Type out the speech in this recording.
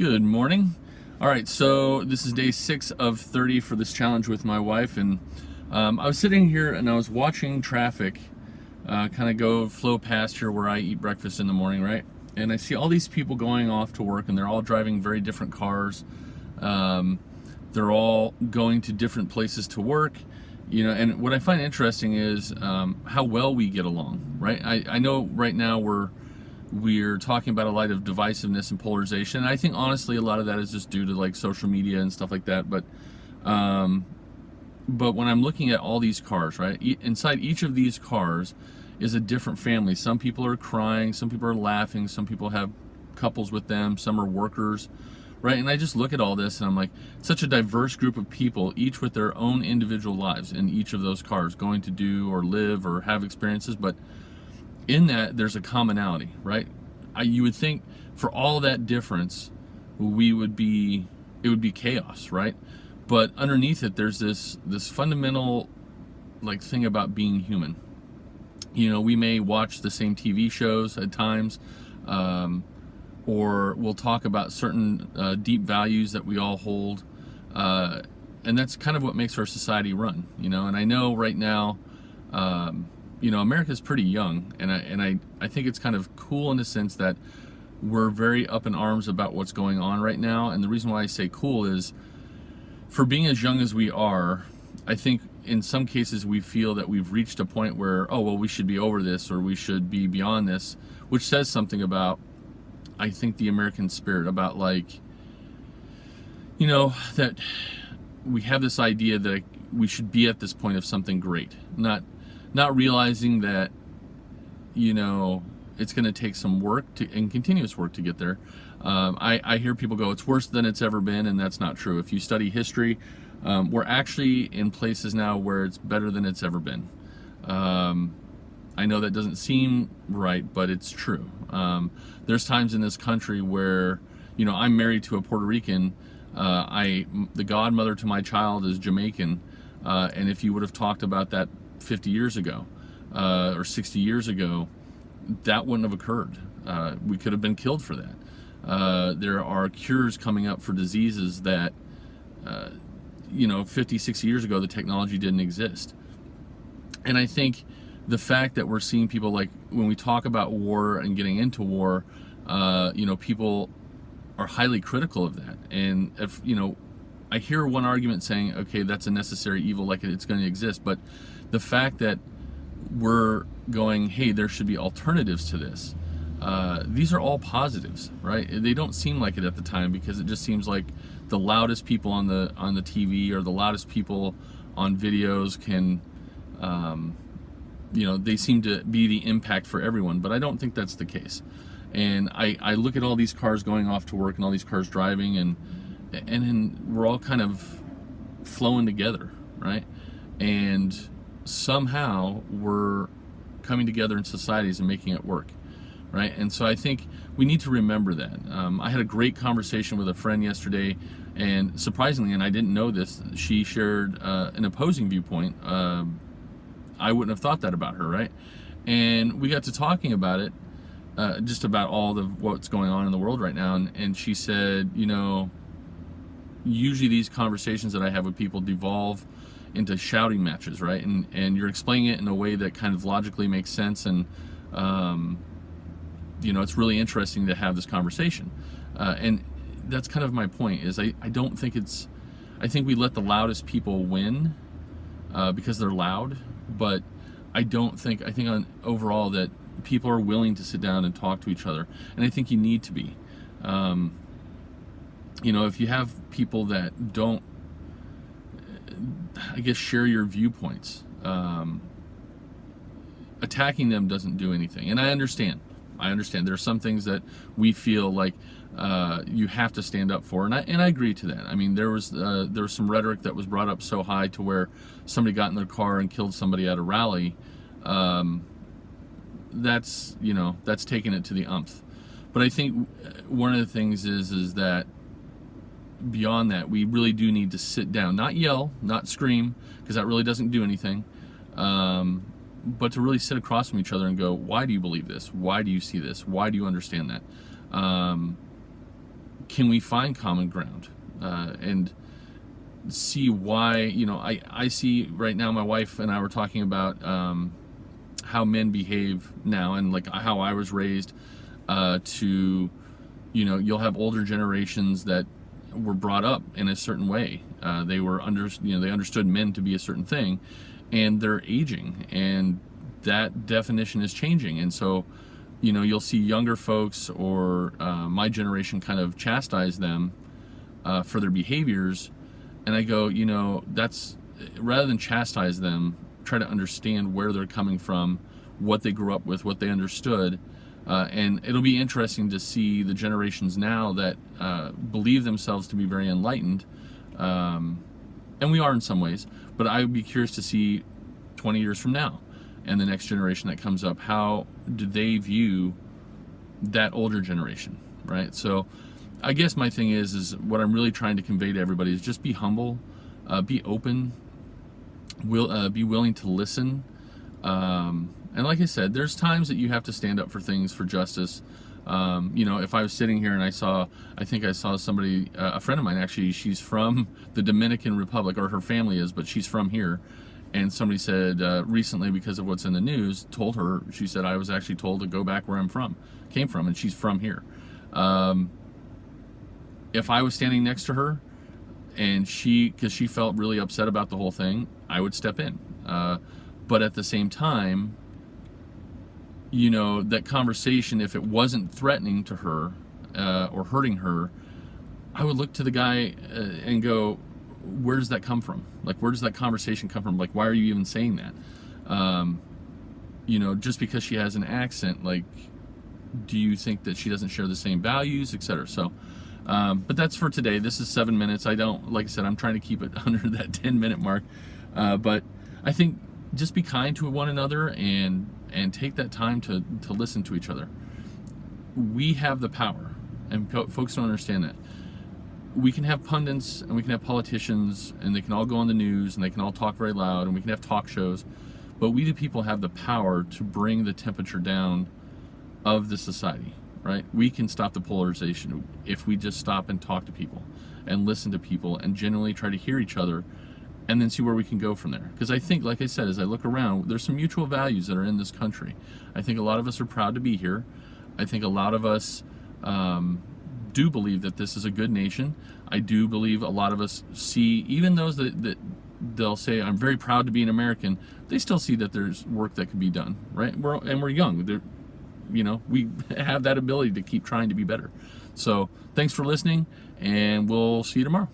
Good morning. All right, so this is day 6 of 30 for this challenge with my wife, and I was sitting here and I was watching traffic kind of flow past here where I eat breakfast in the morning, right? And I see all these people going off to work, and they're all driving very different cars. They're all going to different places to work, and what I find interesting is how well we get along, right? I know right now we're talking about a lot of divisiveness and polarization. And I think honestly a lot of that is just due to like social media and stuff like that. But when I'm looking at all these cars, right, inside each of these cars is a different family. Some people are crying, some people are laughing, some people have couples with them, some are workers, right? And I just look at all this and I'm like, such a diverse group of people, each with their own individual lives in each of those cars, going to do or live or have experiences. But in that, there's a commonality, right? You would think for all that difference, it would be chaos, right? But underneath it, there's this fundamental like thing about being human. We may watch the same TV shows at times, or we'll talk about certain deep values that we all hold, and that's kind of what makes our society run. And I know right now. America's pretty young, and I think it's kind of cool in the sense that we're very up in arms about what's going on right now. And the reason why I say cool is, for being as young as we are, I think in some cases we feel that we've reached a point where, oh, well, we should be over this, or we should be beyond this, which says something about, I think, the American spirit, about like, that we have this idea that we should be at this point of something great, not realizing that, it's going to take some work and continuous work to get there. I hear people go, it's worse than it's ever been, and that's not true. If you study history, we're actually in places now where it's better than it's ever been. I know that doesn't seem right, but it's true. There's times in this country where, I'm married to a Puerto Rican. The godmother to my child is Jamaican, and if you would have talked about that 50 years ago or 60 years ago, that wouldn't have occurred. We could have been killed for that. There are cures coming up for diseases that 50, 60 years ago the technology didn't exist. And I think the fact that we're seeing people, like when we talk about war and getting into war, people are highly critical of that. And if I hear one argument saying, okay, that's a necessary evil, like it's going to exist, but the fact that we're going, hey, there should be alternatives to this. These are all positives, right? They don't seem like it at the time, because it just seems like the loudest people on the TV or the loudest people on videos can, they seem to be the impact for everyone. But I don't think that's the case. And I look at all these cars going off to work and all these cars driving, and then we're all kind of flowing together, right? And somehow we're coming together in societies and making it work, right? And so I think we need to remember that. I had a great conversation with a friend yesterday, and surprisingly, and I didn't know this, she shared an opposing viewpoint. I wouldn't have thought that about her, right? And we got to talking about it, just about what's going on in the world right now, and she said, usually these conversations that I have with people devolve into shouting matches, right? And you're explaining it in a way that kind of logically makes sense, and it's really interesting to have this conversation. And that's kind of my point, is I don't think I think we let the loudest people win because they're loud, but I think overall that people are willing to sit down and talk to each other, and I think you need to be. If you have people that don't, I guess, share your viewpoints, attacking them doesn't do anything. And I understand. There are some things that we feel like you have to stand up for, and I agree to that. I mean, there was some rhetoric that was brought up so high to where somebody got in their car and killed somebody at a rally. That's taking it to the umph. But I think one of the things is that beyond that, we really do need to sit down, not yell, not scream, because that really doesn't do anything, but to really sit across from each other and go, why do you believe this? Why do you see this? Why do you understand that? can we find common ground and see why, I see right now, my wife and I were talking about how men behave now, and like how I was raised to, you'll have older generations that were brought up in a certain way. They understood men to be a certain thing, and they're aging, and that definition is changing. And so, you'll see younger folks or my generation kind of chastise them for their behaviors. And I go, that's, rather than chastise them, try to understand where they're coming from, what they grew up with, what they understood. And it'll be interesting to see the generations now that believe themselves to be very enlightened. And we are in some ways, but I would be curious to see 20 years from now and the next generation that comes up, how do they view that older generation, right? So I guess my thing is what I'm really trying to convey to everybody is just be humble, be open, be willing to listen. And like I said, there's times that you have to stand up for things, for justice. If I was sitting here and I think I saw somebody, a friend of mine actually, she's from the Dominican Republic, or her family is, but she's from here. And somebody said recently, because of what's in the news, she said, I was actually told to go back where came from, and she's from here. If I was standing next to her and because she felt really upset about the whole thing, I would step in. But at the same time, that conversation, if it wasn't threatening to her or hurting her, I would look to the guy and go, where does that come from? Like, where does that conversation come from? Like, why are you even saying that? Just because she has an accent, like, do you think that she doesn't share the same values, etc.? So, but that's for today. This is 7 minutes. Like I said, I'm trying to keep it under that 10-minute mark. But I think just be kind to one another and take that time to listen to each other. We have the power, and folks don't understand that. We can have pundits and we can have politicians, and they can all go on the news and they can all talk very loud, and we can have talk shows, but we the people have the power to bring the temperature down of the society, right? We can stop the polarization if we just stop and talk to people and listen to people and genuinely try to hear each other, and then see where we can go from there. Because I think, like I said, as I look around, there's some mutual values that are in this country. I think a lot of us are proud to be here. I think a lot of us do believe that this is a good nation. I do believe a lot of us see, even those that they'll say, I'm very proud to be an American, they still see that there's work that can be done, right? We're young. We have that ability to keep trying to be better. So thanks for listening, and we'll see you tomorrow.